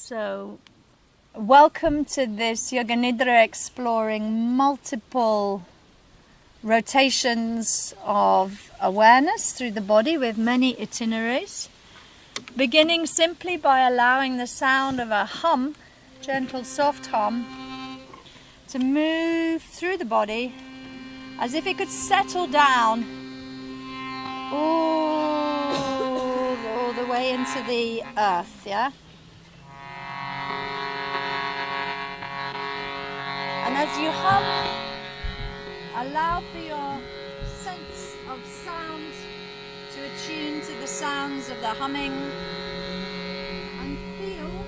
So, welcome to this Yoga Nidra exploring multiple rotations of awareness through the body with many itineraries. Beginning simply by allowing the sound of a hum, gentle soft hum, to move through the body as if it could settle down all the way into the earth, yeah? And as you hum, allow for your sense of sound to attune to the sounds of the humming and feel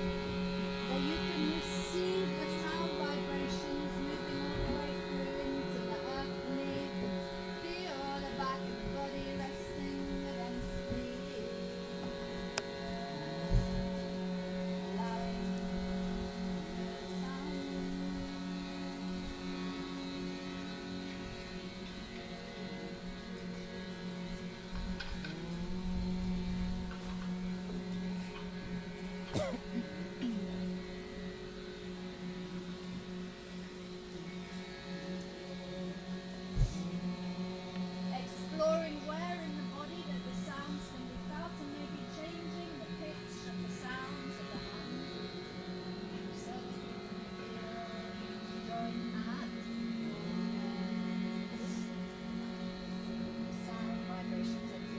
that you can receive the sound vibrations moving all the way through into the earth beneath. Feel the back of the body resting against the allowing the sound. Exploring where in the body that the sounds can be felt and maybe changing the pitch of the sounds of the hum so that you can feel join that. The sound vibrations of the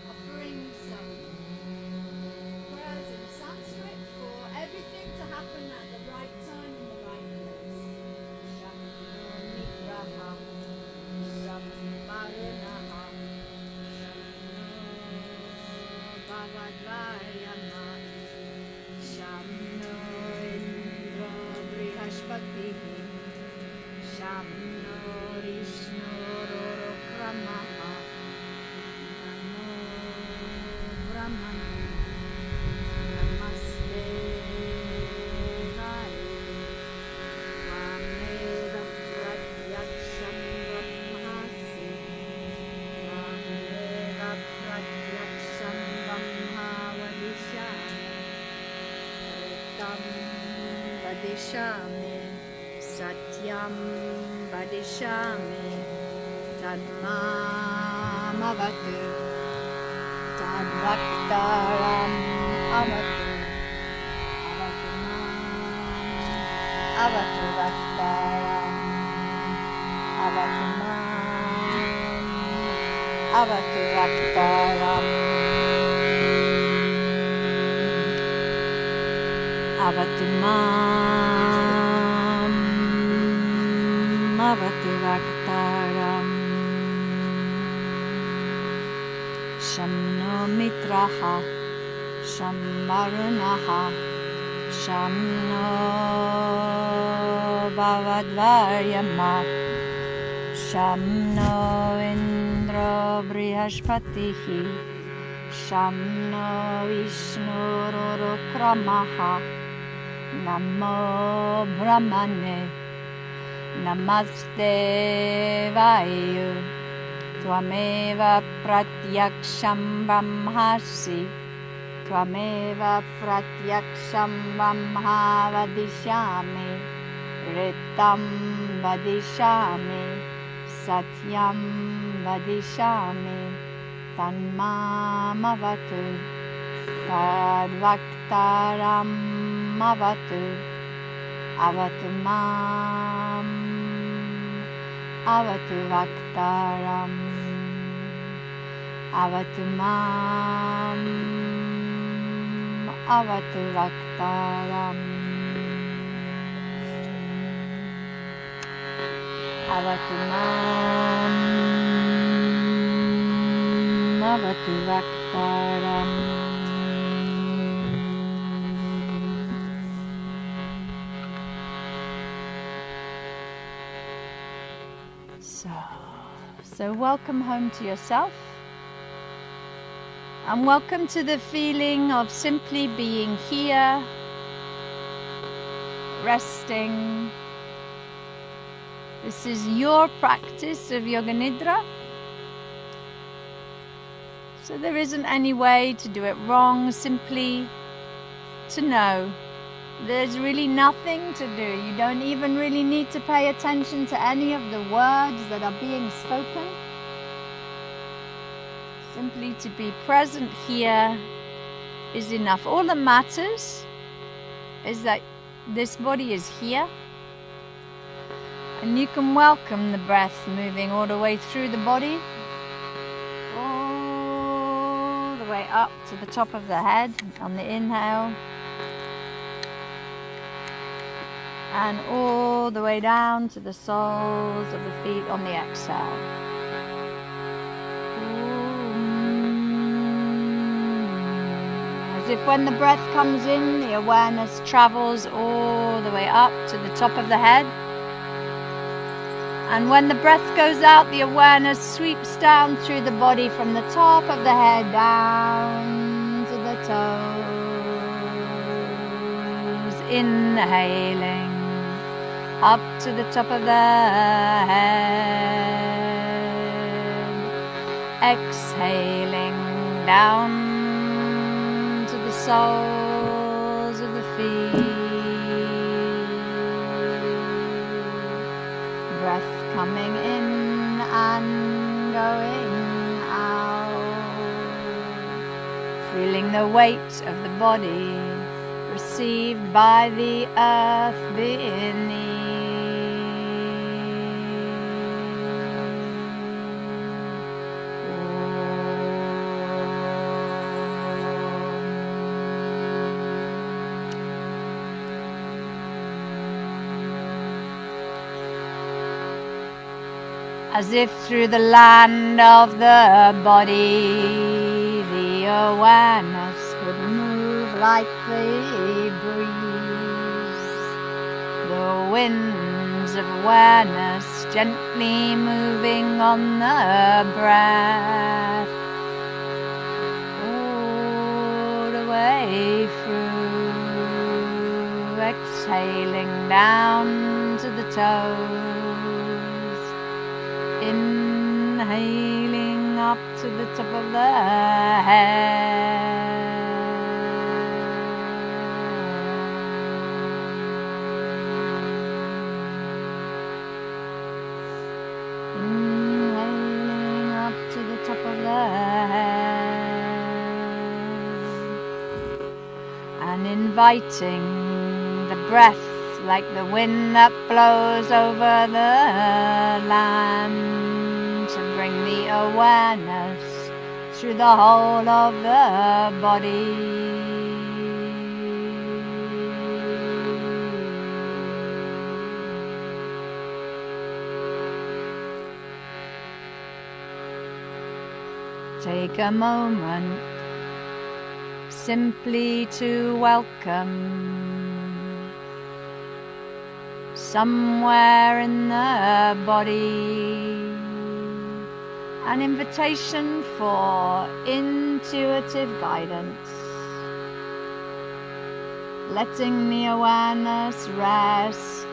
offering some prayers in Sanskrit for everything to happen at the right time in the right place. Shakti Nigraha Sammarunaha Bhavadvayama Shamno Indra Brihashpatihi Shamno Vishnu Rorokramaha Namo Brahmane Namaste Vaya Tvameva Pratyaksham Brahmasi Tvameva Pratyaksham Brahma Vadishyami Ritam Vadishyami Satyam Vadishyami Tadmam Avatu Tadvaktaram Avatu Avatu Mam Avatu Vaktaram Avatu Mam Avatu Vaktaram Avatu Mam Avatu Vaktaram Shamno Mitraha Shammarunaha Shamno Bhavadvaryama Shamno Indra Brihashpatihi Shamno Vishnu Rorokramaha Namo Brahmane Namaste Vayu Tvameva Pratyaksham Brahmasi Tvameva Pratyaksham Brahma Vadishyami Ritam Vadishyami Satyam Vadishyami Tanmam Avatu Tadvaktaram Avatu Avatu Mam Avatu Vaktaram Avatu Mam Avatu Vaktaram Avatu Mam Avatu Vaktaram. So welcome home to yourself. And welcome to the feeling of simply being here resting. This is your practice of Yoga Nidra. So there isn't any way to do it wrong, simply to know. There's really nothing to do. You don't even really need to pay attention to any of the words that are being spoken. Simply to be present here is enough. All that matters is that this body is here, and you can welcome the breath moving all the way through the body, all the way up to the top of the head on the inhale, and all the way down to the soles of the feet on the exhale. As if when the breath comes in, the awareness travels all the way up to the top of the head. And when the breath goes out, the awareness sweeps down through the body from the top of the head down to the toes. Inhaling up to the top of the head. Exhaling down to the soles of the feet. Breath coming in and going out. Feeling the weight of the body received by the earth beneath. As if through the land of the body, the awareness could move like the breeze. The winds of awareness gently moving on the breath, all the way through, exhaling down to the toes. Inhaling up to the top of the head. Inhaling up to the top of the head. And inviting the breath like the wind that blows over the land to bring the awareness through the whole of the body. Take a moment simply to welcome somewhere in the body an invitation for intuitive guidance, letting the awareness rest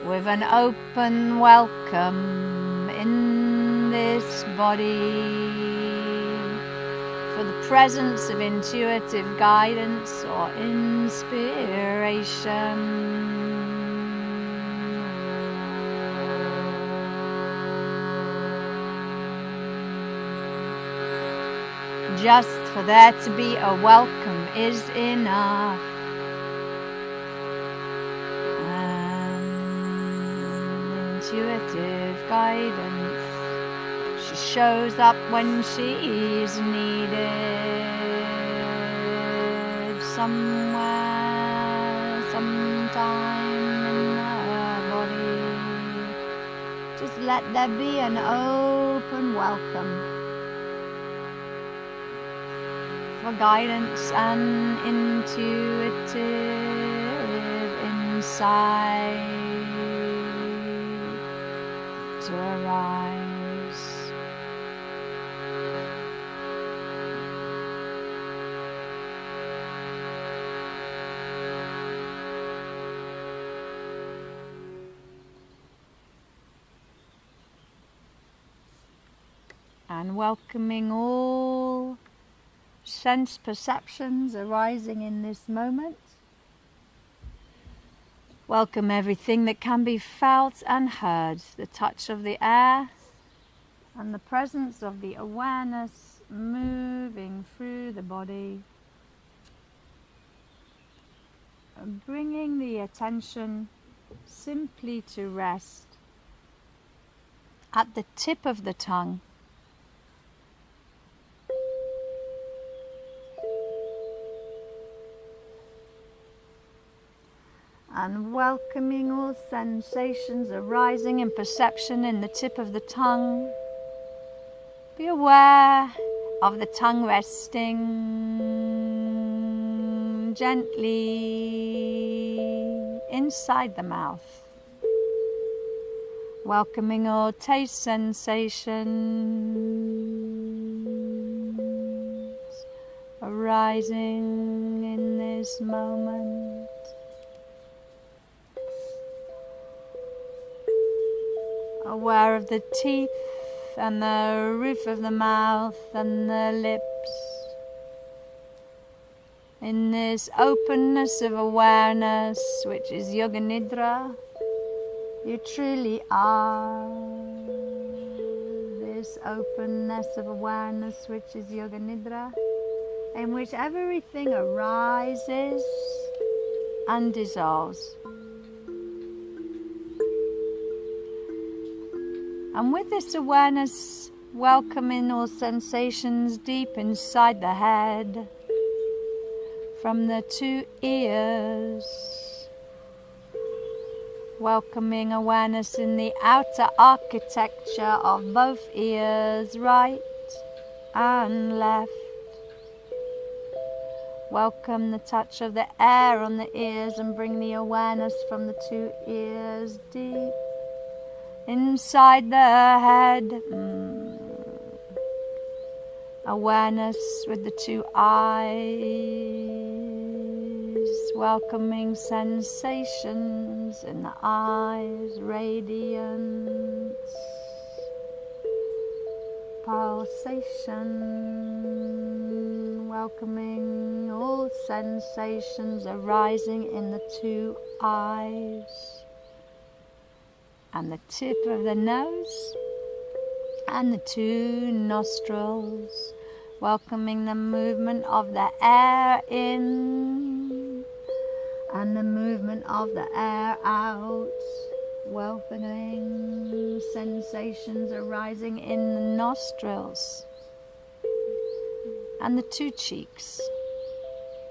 with an open welcome in this body for the presence of intuitive guidance or inspiration. Just for there to be a welcome is enough. Intuitive guidance, she shows up when she's needed, somewhere, sometime in her body. Just let there be an open welcome for guidance and intuitive insight to arise. And welcoming all sense perceptions arising in this moment. Welcome everything that can be felt and heard, the touch of the air and the presence of the awareness moving through the body. And bringing the attention simply to rest at the tip of the tongue. And welcoming all sensations arising in perception in the tip of the tongue. Be aware of the tongue resting gently inside the mouth. Welcoming all taste sensations arising in this moment. Aware of the teeth and the roof of the mouth and the lips. In this openness of awareness, which is Yoga Nidra, you truly are. This openness of awareness, which is Yoga Nidra, in which everything arises and dissolves. And with this awareness, welcoming all sensations deep inside the head, from the 2 ears, welcoming awareness in the outer architecture of both ears, right and left. Welcome the touch of the air on the ears and bring the awareness from the 2 ears deep inside the head. Awareness with the 2 eyes, welcoming sensations in the eyes, radiance, pulsation, welcoming all sensations arising in the 2 eyes. And the tip of the nose and the 2 nostrils, welcoming the movement of the air in and the movement of the air out, welcoming sensations arising in the nostrils and the 2 cheeks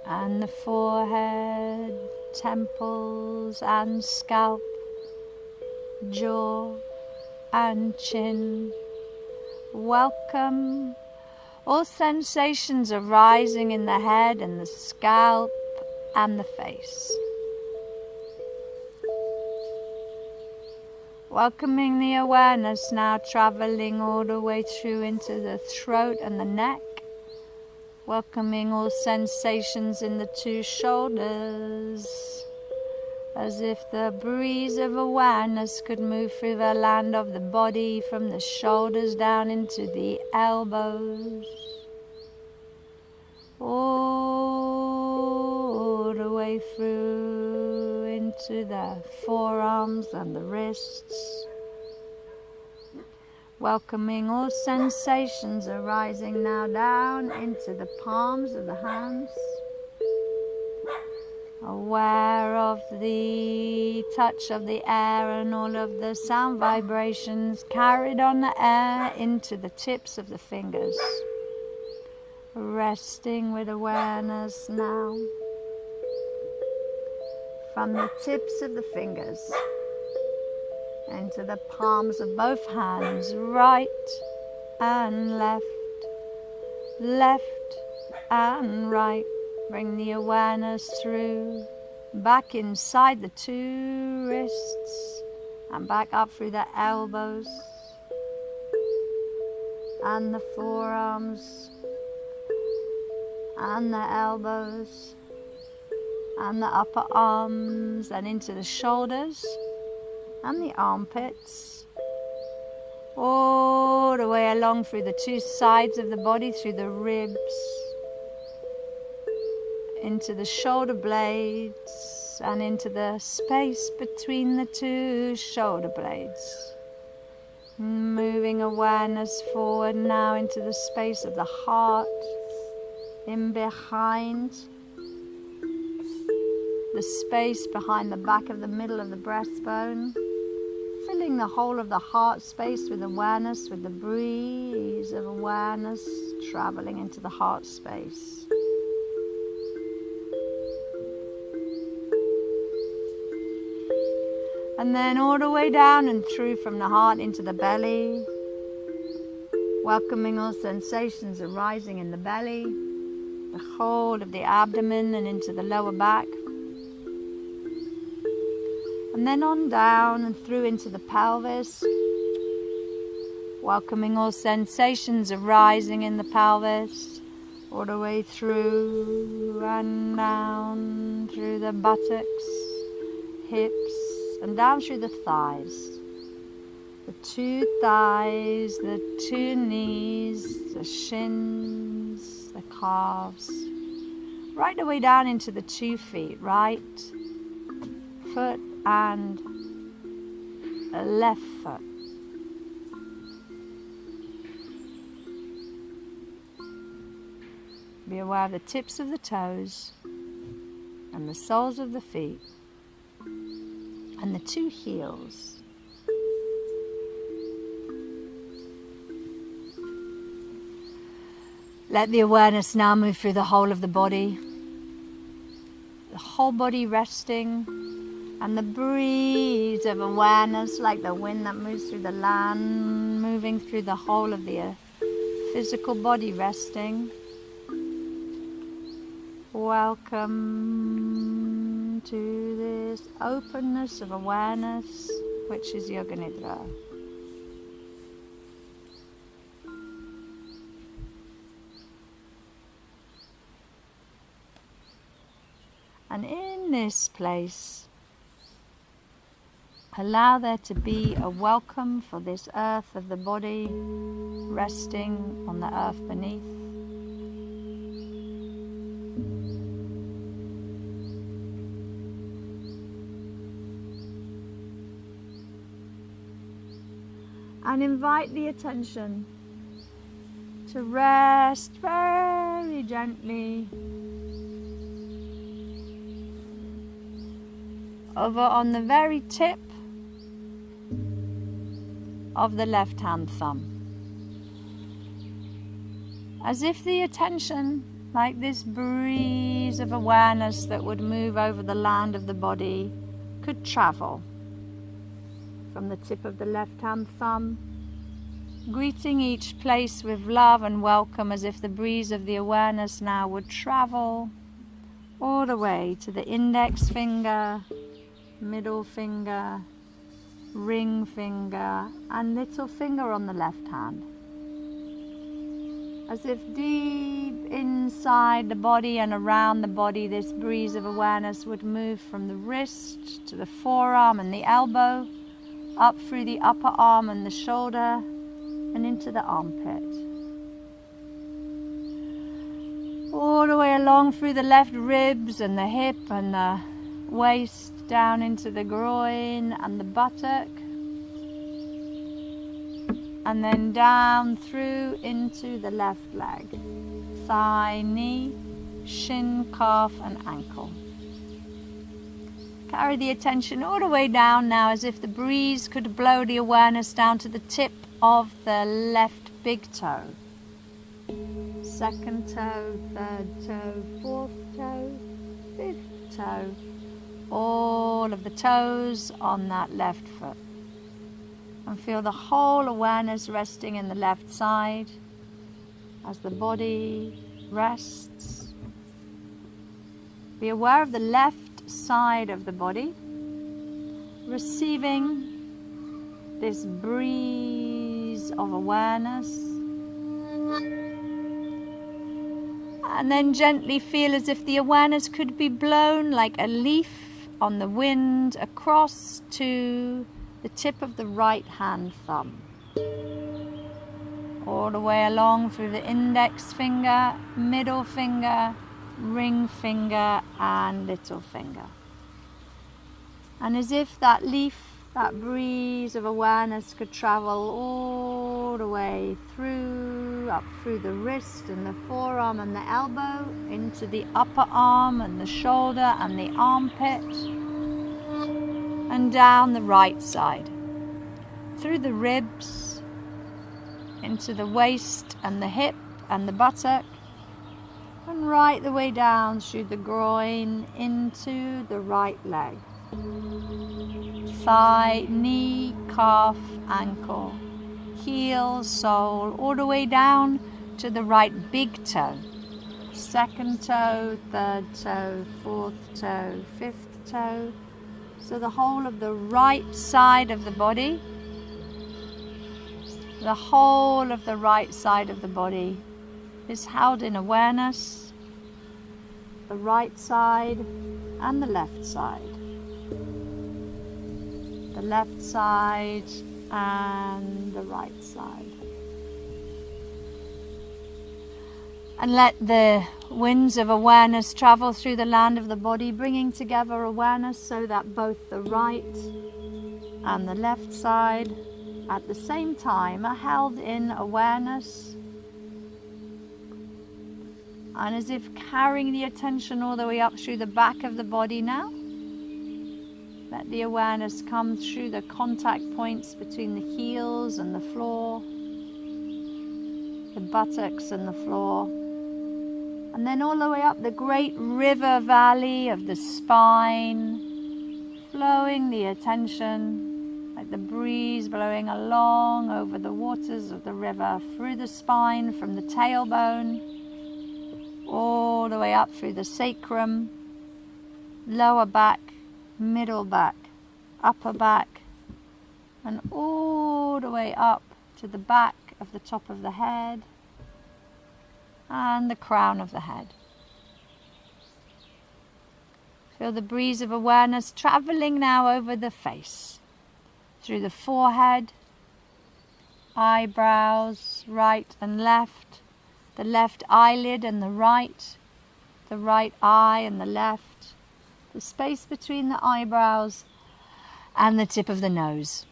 and the forehead, temples and scalp, jaw and chin. Welcome all sensations arising in the head and the scalp and the face. Welcoming the awareness now traveling all the way through into the throat and the neck. Welcoming all sensations in the 2 shoulders, as if the breeze of awareness could move through the land of the body from the shoulders down into the elbows, all the way through into the forearms and the wrists. Welcoming all sensations arising now down into the palms of the hands. Aware of the touch of the air and all of the sound vibrations carried on the air into the tips of the fingers. Resting with awareness now from the tips of the fingers into the palms of both hands, right and left, left and right. Bring the awareness through, back inside the 2 wrists and back up through the elbows and the forearms and the elbows and the upper arms and into the shoulders and the armpits, all the the way along through the two sides of the body, through the ribs, into the shoulder blades, and into the space between the two shoulder blades. Moving awareness forward now into the space of the heart, in behind, the space behind the back of the middle of the breastbone, filling the whole of the heart space with awareness, with the breeze of awareness traveling into the heart space. And then all the way down and through from the heart into the belly, welcoming all sensations arising in the belly, the whole of the abdomen and into the lower back. And then on down and through into the pelvis, welcoming all sensations arising in the pelvis, all the way through and down through the buttocks, hips, and down through the thighs. The two thighs, the two knees, the shins, the calves, right the way down into the 2 feet, right foot and left foot. Be aware of the tips of the toes and the soles of the feet and the 2 heels. Let the awareness now move through the whole of the body, the whole body resting, and the breeze of awareness, like the wind that moves through the land, moving through the whole of the physical body resting. Welcome to this openness of awareness, which is Yoga Nidra. And in this place, allow there to be a welcome for this earth of the body, resting on the earth beneath. And invite the attention to rest very gently over on the very tip of the left hand thumb. As if the attention, like this breeze of awareness that would move over the land of the body, could travel from the tip of the left hand thumb, greeting each place with love and welcome, as if the breeze of the awareness now would travel all the way to the index finger, middle finger, ring finger, and little finger on the left hand. As if deep inside the body and around the body, this breeze of awareness would move from the wrist to the forearm and the elbow, up through the upper arm and the shoulder, and into the armpit. All the way along through the left ribs and the hip and the waist, down into the groin and the buttock, and then down through into the left leg, thigh, knee, shin, calf and ankle. Carry the attention all the way down now, as if the breeze could blow the awareness down to the tip of the left big toe. Second toe, third toe, fourth toe, fifth toe. All of the toes on that left foot. And feel the whole awareness resting in the left side as the body rests. Be aware of the left side of the body, receiving this breeze of awareness. And then gently feel as if the awareness could be blown like a leaf on the wind across to the tip of the right hand thumb. all the way along through the index finger, middle finger, ring finger and little finger. And as if that leaf, that breeze of awareness could travel all the way through, up through the wrist and the forearm and the elbow, into the upper arm and the shoulder and the armpit, and down the right side, through the ribs, into the waist and the hip and the buttock, and right the way down through the groin into the right leg. Thigh, knee, calf, ankle, heel, sole, all the way down to the right big toe. Second toe, third toe, fourth toe, fifth toe. So the whole of the right side of the body, the whole of the right side of the body is held in awareness, the right side and the left side. The left side and the right side. And let the winds of awareness travel through the land of the body, bringing together awareness so that both the right and the left side at the same time are held in awareness. And as if carrying the attention all the way up through the back of the body now, let the awareness come through the contact points between the heels and the floor, the buttocks and the floor, and then all the way up the great river valley of the spine, flowing the attention like the breeze blowing along over the waters of the river, through the spine, from the tailbone, all the way up through the sacrum, lower back, middle back, upper back, and all the way up to the back of the top of the head and the crown of the head. Feel the breeze of awareness traveling now over the face, through the forehead, eyebrows, right and left, the left eyelid and the right eye and the left, the space between the eyebrows and the tip of the nose.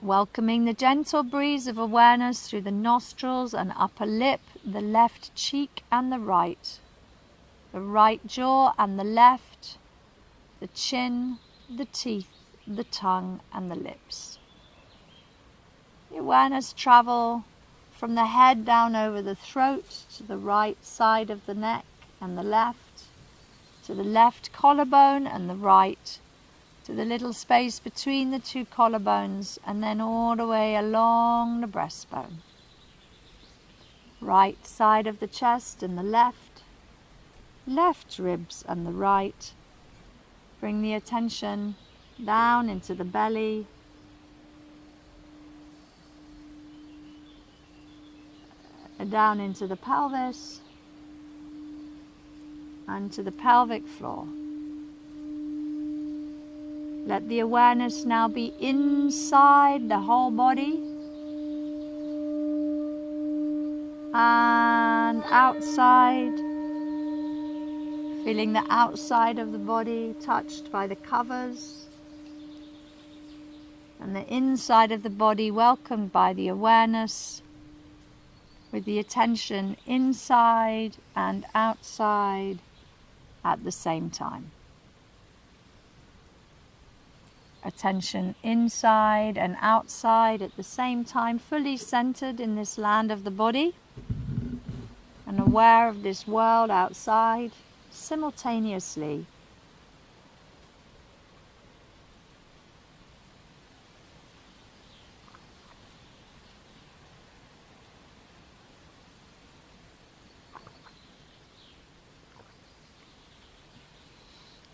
Welcoming the gentle breeze of awareness through the nostrils and upper lip, the left cheek and the right jaw and the left, the chin, the teeth, the tongue and the lips. The awareness travel from the head down over the throat to the right side of the neck and the left, to the left collarbone and the right, to the little space between the two collarbones, and then all the way along the breastbone. Right side of the chest and the left ribs and the right. Bring the attention down into the belly, down into the pelvis, and to the pelvic floor. Let the awareness now be inside the whole body and outside, feeling the outside of the body touched by the covers, and the inside of the body welcomed by the awareness, with the attention inside and outside at the same time. Attention inside and outside at the same time, fully centered in this land of the body and aware of this world outside simultaneously.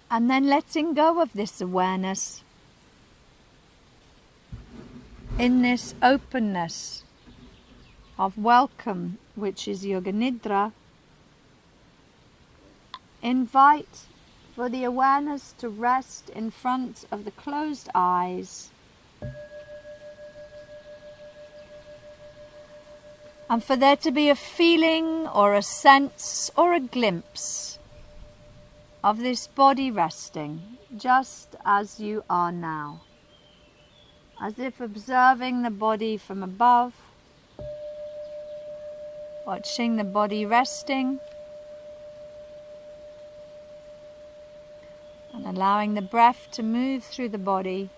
And then letting go of this awareness in this openness of welcome, which is Yoga Nidra. Invite for the awareness to rest in front of the closed eyes, And for there to be a feeling or a sense or a glimpse of this body resting just as you are now, as if observing the body from above, watching the body resting, and allowing the breath to move through the body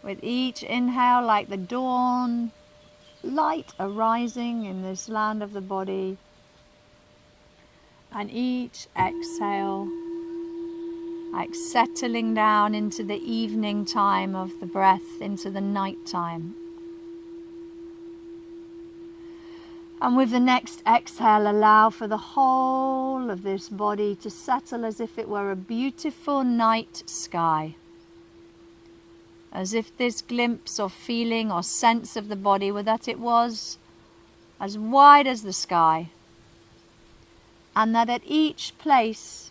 with each inhale, like the dawn light arising in this land of the body, and each exhale like settling down into the evening time of the breath, into the night time. And with the next exhale, allow for the whole of this body to settle as if it were a beautiful night sky. As if this glimpse or feeling or sense of the body were that it was as wide as the sky. And that at each place,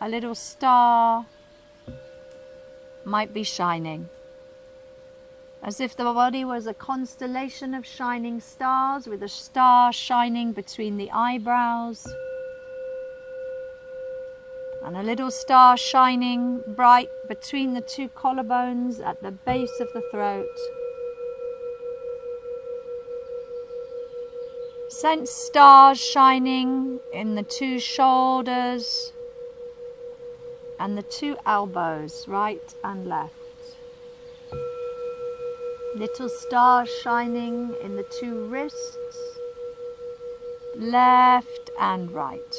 a little star might be shining. As if the body was a constellation of shining stars, with a star shining between the eyebrows, and a little star shining bright between the two collarbones at the base of the throat. Sense stars shining in the two shoulders and the two elbows, right and left. Little stars shining in the two wrists, left and right.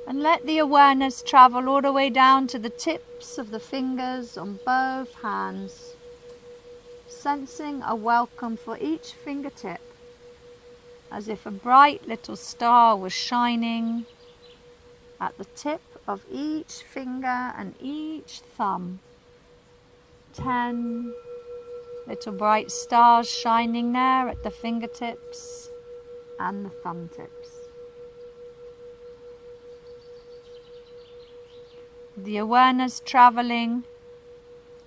And let the awareness travel all the way down to the tips of the fingers on both hands, sensing a welcome for each fingertip, as if a bright little star was shining at the tip of each finger and each thumb. 10 little bright stars shining there at the fingertips and the thumb tips. The awareness traveling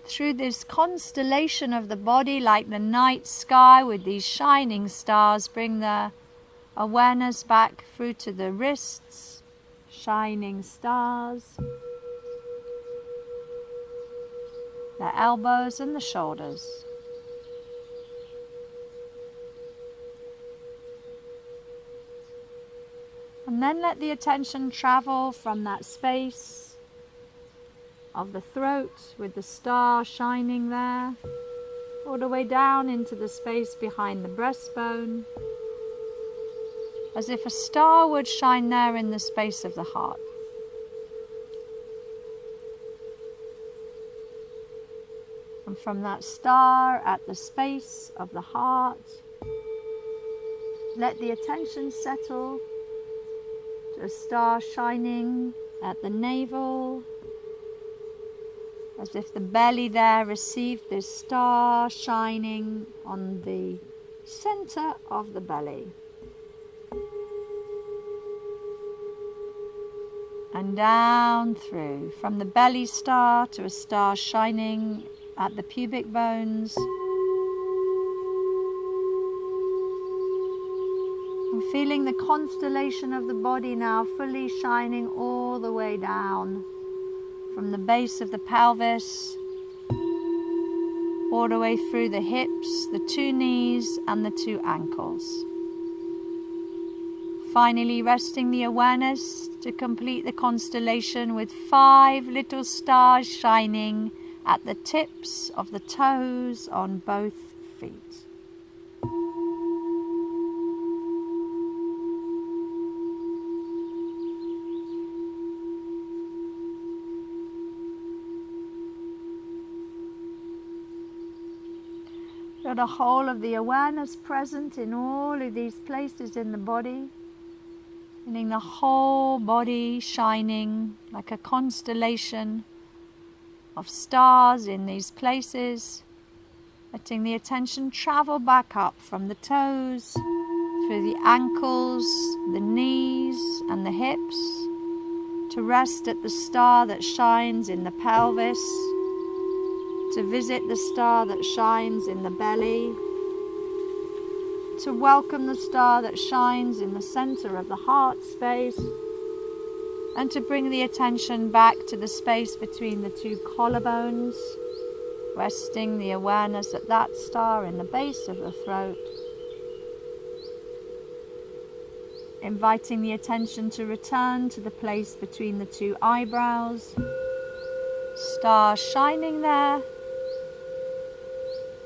through this constellation of the body like the night sky with these shining stars. Bring the awareness back through to the wrists, shining stars, the elbows and the shoulders. And then let the attention travel from that space of the throat with the star shining there, all the way down into the space behind the breastbone, as if a star would shine there in the space of the heart. And from that star at the space of the heart, let the attention settle to a star shining at the navel, as if the belly there received this star shining on the center of the belly. And down through, from the belly star to a star shining at the pubic bones. And feeling the constellation of the body now fully shining all the way down, from the base of the pelvis, all the way through the hips, the two knees and the two ankles. Finally resting the awareness to complete the constellation with 5 little stars shining at the tips of the toes on both feet. Feel the whole of the awareness present in all of these places in the body. Feeling the whole body shining like a constellation of stars in these places. Letting the attention travel back up from the toes, through the ankles, the knees and the hips, to rest at the star that shines in the pelvis, to visit the star that shines in the belly, to welcome the star that shines in the center of the heart space, and to bring the attention back to the space between the two collarbones, resting the awareness at that star in the base of the throat, inviting the attention to return to the place between the two eyebrows, star shining there,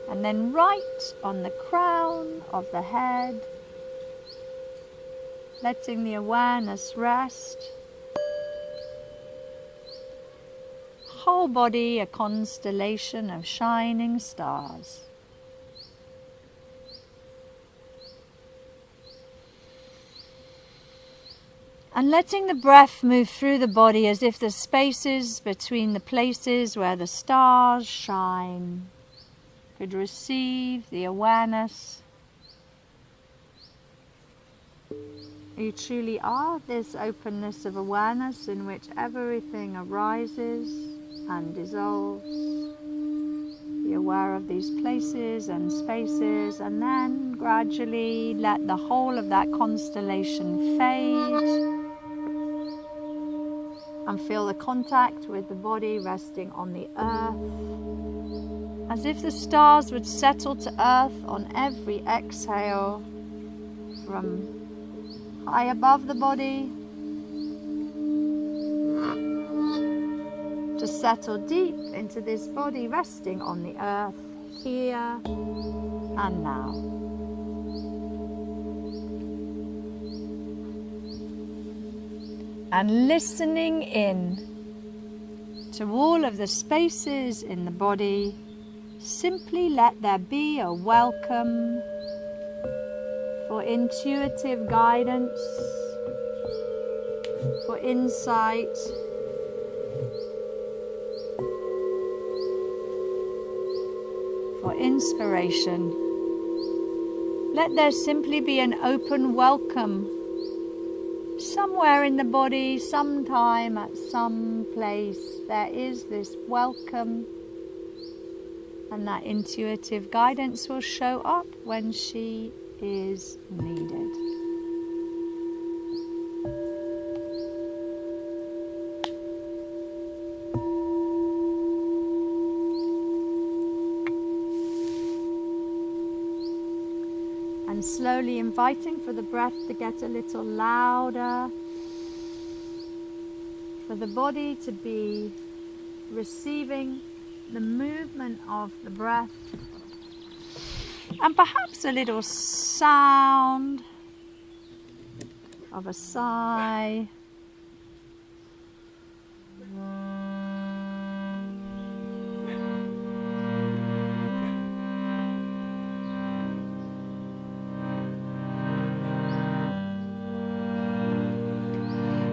and then right on the crown of the head, letting the awareness rest. Whole body a constellation of shining stars. And letting the breath move through the body as if the spaces between the places where the stars shine could receive the awareness. You truly are this openness of awareness in which everything arises and dissolves. Be aware of these places and spaces, and then gradually let the whole of that constellation fade, and feel the contact with the body resting on the earth, as if the stars would settle to earth on every exhale from high above the body to settle deep into this body resting on the earth here and now. And listening in to all of the spaces in the body, simply let there be a welcome for intuitive guidance, for insight, for inspiration. Let there simply be an open welcome somewhere in the body, sometime at some place. There is this welcome, and that intuitive guidance will show up when she is needed. And slowly inviting for the breath to get a little louder, for the body to be receiving the movement of the breath, and perhaps a little sound of a sigh.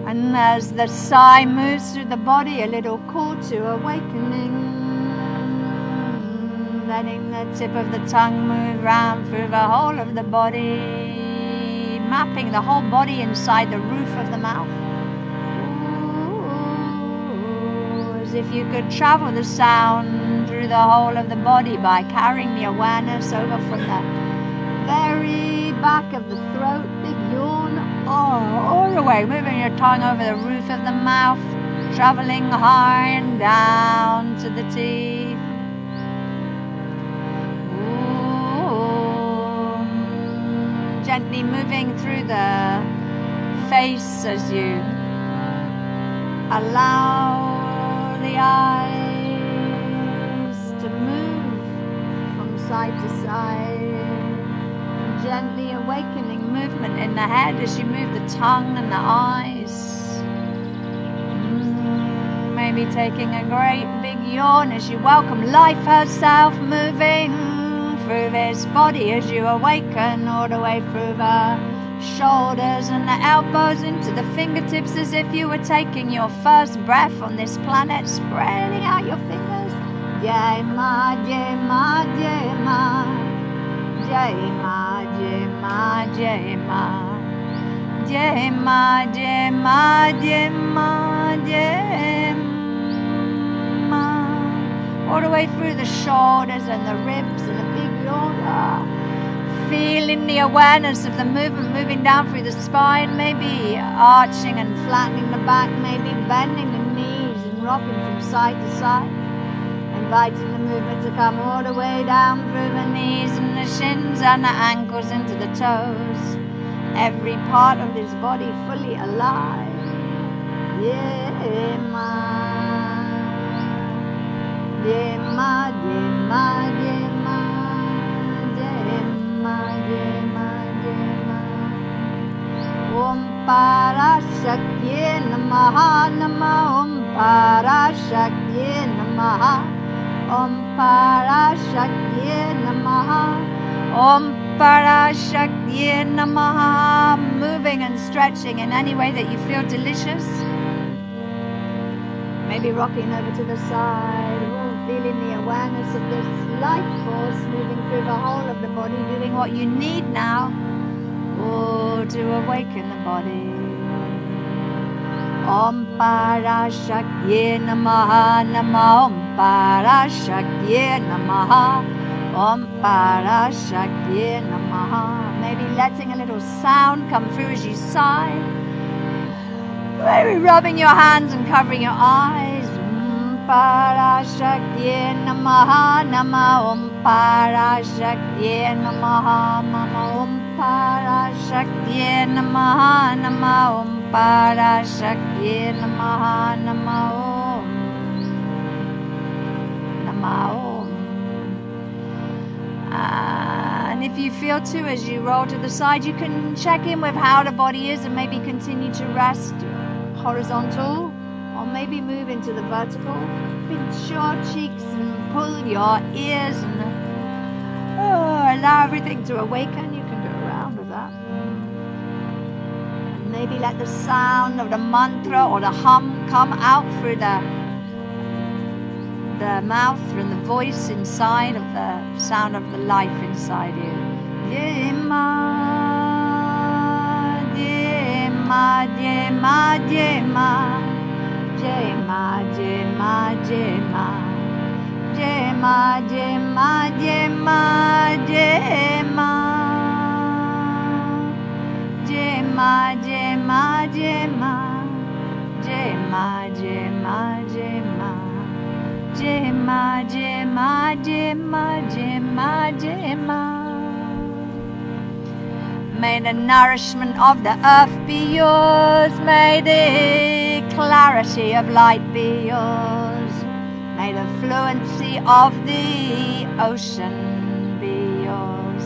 And as the sigh moves through the body, a little call to awakening. Letting the tip of the tongue move round through the whole of the body, mapping the whole body inside the roof of the mouth. Ooh, as if you could travel the sound through the whole of the body by carrying the awareness over from the very back of the throat, big yawn, all the way, moving your tongue over the roof of the mouth, traveling high and down to the teeth. Gently moving through the face as you allow the eyes to move from side to side. Gently awakening movement in the head as you move the tongue and the eyes. Maybe taking a great big yawn as you welcome life herself moving through this body as you awaken all the way through the shoulders and the elbows into the fingertips, as if you were taking your first breath on this planet, spreading out your fingers. Jai Ma, Jai Ma, Jai Ma, Jai Ma, Jai Ma, Jai Ma, Jai Ma, Jai Ma, Jai Ma, Jai Ma. all the way through the shoulders and the ribs and the big yawn. Feeling the awareness of the movement moving down through the spine, maybe arching and flattening the back, maybe bending the knees and rocking from side to side. Inviting the movement to come all the way down through the knees and the shins and the ankles into the toes. Every part of this body fully alive. Yema, yema, yema, yema, yema, yema, yema. Om Parashakti Namaha Namaha. Om Parashakti Namaha. Om Parashakti Namaha. Om Parashakti Namaha. Moving and stretching in any way that you feel delicious. Maybe rocking over to the side. Feeling the awareness of this life force moving through the whole of the body, doing what you need now to awaken the body. Om Parashakti Namaha Namaha. Om Parashakti Namaha. Om Parashakti Namaha. Maybe letting a little sound come through as you sigh. Maybe rubbing your hands and covering your eyes. Om Parashakti Namaha Namaha. Om Parashakti Namaha Namaha. Om Parashakti Namaha Namaha. Om Parashakti Namaha Namaha. Namaha. And if you feel too, as you roll to the side, you can check in with how the body is and maybe continue to rest horizontal, or maybe move into the vertical. Pinch your cheeks and pull your ears and allow everything to awaken. You can go around with that. Maybe let the sound of the mantra or the hum come out through the mouth and the voice inside of the sound of the life inside you. Yema, yema, yema, yema, yema, yema, yema, yema, yema, yema, yema, yema, yema, yema, yema, yema, yema. Jema, jema, jema, jema, jema. May the nourishment of the earth be yours. May the clarity of light be yours. May the fluency of the ocean be yours.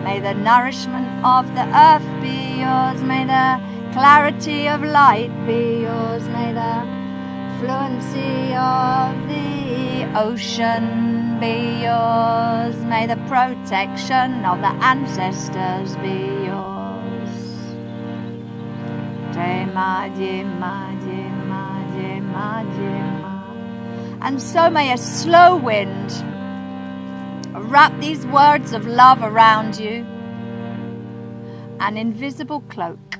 May the nourishment of the earth be yours. May the clarity of light be yours. May the fluency of the ocean be yours. May the protection of the ancestors be yours. Jema, jema, jema, jema, jema. And so may a slow wind wrap these words of love around you, an invisible cloak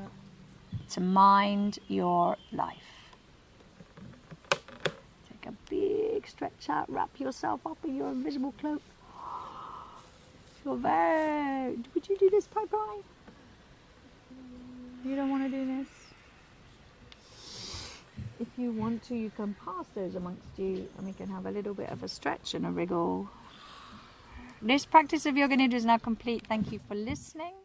to mind your life. A big stretch out, wrap yourself up in your invisible cloak. You're very... Would you do this, Pai? You don't want to do this? If you want to, you can pass those amongst you and we can have a little bit of a stretch and a wriggle. This practice of Yoga Nidra is now complete. Thank you for listening.